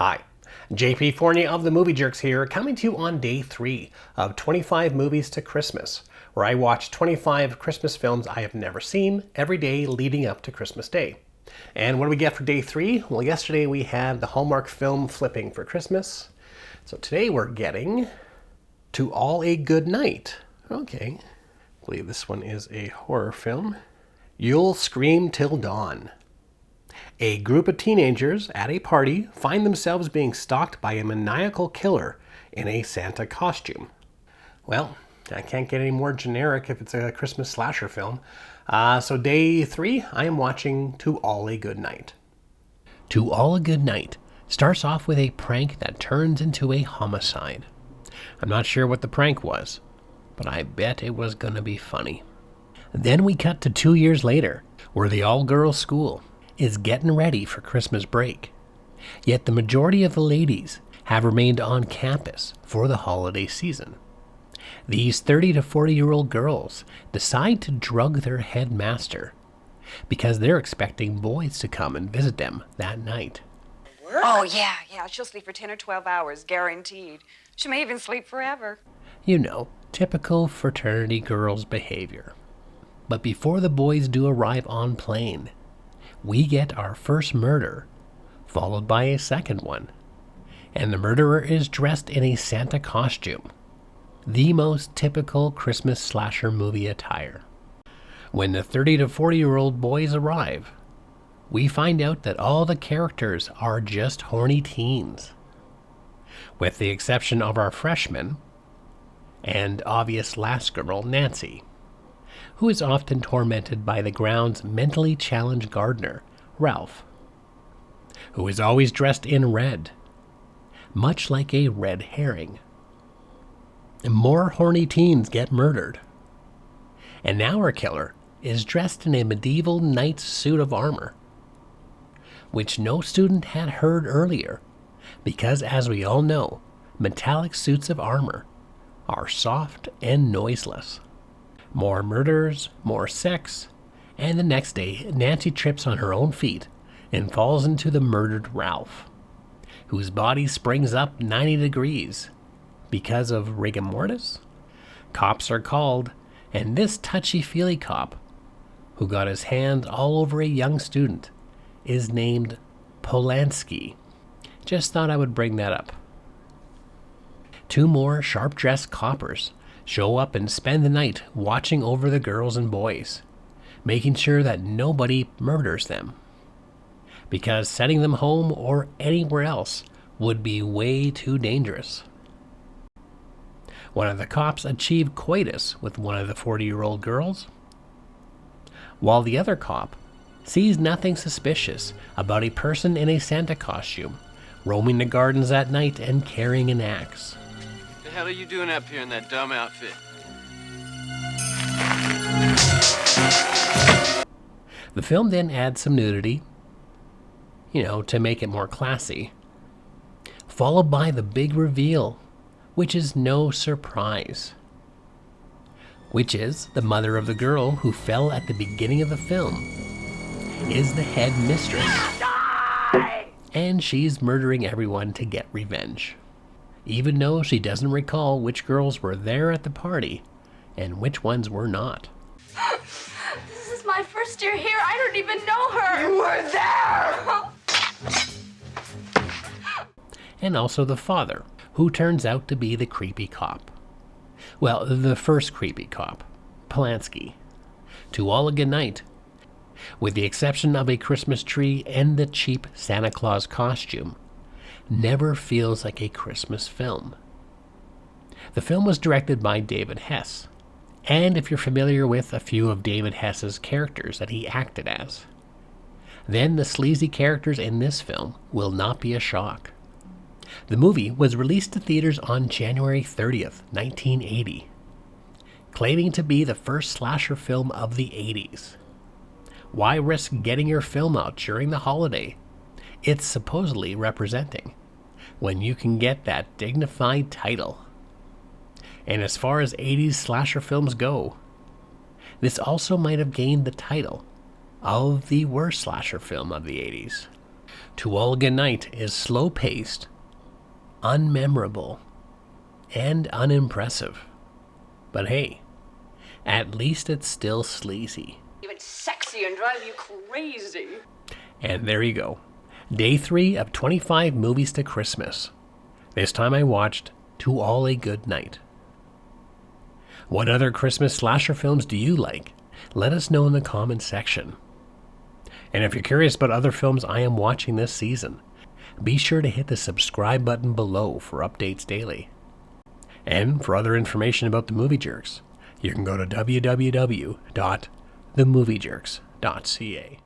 Hi, JP Fournier of the Movie Jerks here, coming to you on day 3 of 25 Movies to Christmas, where I watch 25 Christmas films I have never seen every day leading up to Christmas Day. And what do we get for day 3? Well, yesterday we had the Hallmark film Flipping for Christmas. So today we're getting To All a Goodnight. Okay, I believe this one is a horror film. You'll Scream Till Dawn. A group of teenagers at a party find themselves being stalked by a maniacal killer in a Santa costume. Well, I can't get any more generic if it's a Christmas slasher film. So day 3, I am watching To All a Goodnight. To All a Goodnight starts off with a prank that turns into a homicide. I'm not sure what the prank was, but I bet it was gonna be funny. Then we cut to 2 years later, where the all-girls school is getting ready for Christmas break. Yet the majority of the ladies have remained on campus for the holiday season. These 30 to 40-year-old girls decide to drug their headmaster because they're expecting boys to come and visit them that night. Oh, yeah. She'll sleep for 10 or 12 hours, guaranteed. She may even sleep forever. You know, typical fraternity girls behavior. But before the boys do arrive on plane, we get our first murder, followed by a second one. And the murderer is dressed in a Santa costume. The most typical Christmas slasher movie attire. When the 30 to 40-year-old boys arrive, we find out that all the characters are just horny teens. With the exception of our freshman and obvious last girl, Nancy, who is often tormented by the ground's mentally challenged gardener, Ralph, who is always dressed in red, much like a red herring. More horny teens get murdered. And now our killer is dressed in a medieval knight's suit of armor, which no student had heard earlier, because as we all know, metallic suits of armor are soft and noiseless. More murders, more sex, and the next day, Nancy trips on her own feet and falls into the murdered Ralph, whose body springs up 90 degrees because of rigor mortis. Cops are called, and this touchy-feely cop, who got his hands all over a young student, is named Polanski. Just thought I would bring that up. 2 more sharp-dressed coppers show up and spend the night watching over the girls and boys, making sure that nobody murders them, because sending them home or anywhere else would be way too dangerous. One of the cops achieved coitus with one of the 40-year-old girls, while the other cop sees nothing suspicious about a person in a Santa costume roaming the gardens at night and carrying an axe. The hell are you doing up here in that dumb outfit? The film then adds some nudity, to make it more classy, followed by the big reveal, which is no surprise, which is the mother of the girl who fell at the beginning of the film is the head mistress, and she's murdering everyone to get revenge, even though she doesn't recall which girls were there at the party and which ones were not. This is my first year here. I don't even know her. You were there! And also the father, who turns out to be the creepy cop. Well, the first creepy cop, Polanski. To All a Goodnight, with the exception of a Christmas tree and the cheap Santa Claus costume, never feels like a Christmas film. The film was directed by David Hess, and if you're familiar with a few of David Hess's characters that he acted as, then the sleazy characters in this film will not be a shock. The movie was released to theaters on January 30th, 1980, claiming to be the first slasher film of the 80s. Why risk getting your film out during the holiday it's supposedly representing, when you can get that dignified title? And as far as 80s slasher films go, this also might have gained the title of the worst slasher film of the 80s. To All Goodnight is slow-paced, unmemorable, and unimpressive. But hey, at least it's still sleazy. Even sexy and drive you crazy. And there you go. Day 3 of 25 movies to Christmas. This time I watched To All a Good Night. What other Christmas slasher films do you like? Let us know in the comments section. And if you're curious about other films I am watching this season, be sure to hit the subscribe button below for updates daily. And for other information about the Movie Jerks, you can go to www.themoviejerks.ca.